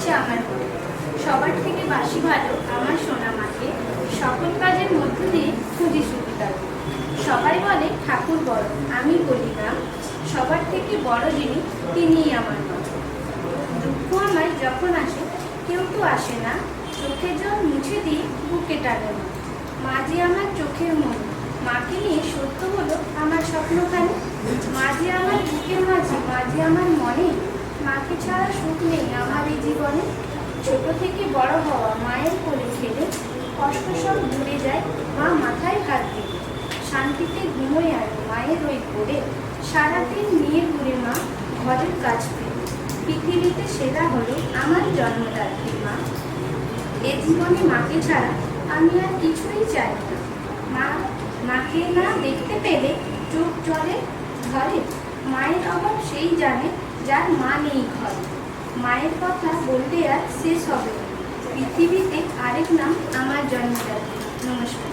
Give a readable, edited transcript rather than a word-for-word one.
হচ্ছে আমার ঘরে। সবার থেকে বাসি ভালো আমার সোনা মাকে, সকল কাজের মধ্য দিয়ে খুঁজি সুবিধা। সবাই বলে ঠাকুর বড়, আমি বলি না, সবার থেকে বড় যিনি তিনিই আমার মা। দুঃখ আমার যখন আসে কেউ তো আসে না, চোখের জল মুছে দিয়ে বুকে টানে না। মা যে আমার চোখের মনি, মাকে নিয়ে সত্য হলো আমার স্বপ্নখানি। মা যে আমার বুকের মাঝে, মা যে আমার মনে, মাকে ছাড়া সুখ নেই আমার এই জীবনে। ছোট থেকে বড় হওয়া মায়ের কোলে খেলে, কষ্ট সব দূরে যায় মা মাথায় হাত দিলে। শান্তিতে ঘুমোয় আর মায়ের ওই কোলে, সারাদিন নিয়ে ঘুরে মা ঘরের কাজ পেলে। পৃথিবীতে সেরা হলো আমার জন্মদাত্রী মা। এ জীবনে মাকে ছাড়া আমি আর কিছুই চাই না। মাকে না দেখতে পেলে চোখ জলে ধরে, মায়ের অভাব সেই জানে যার মা নেই ঘরে। মায়ের কথা বললে আর শেষ হবে না, পৃথিবীতে আরেক নাম আমার জন্মদাত্রী। নমস্কার।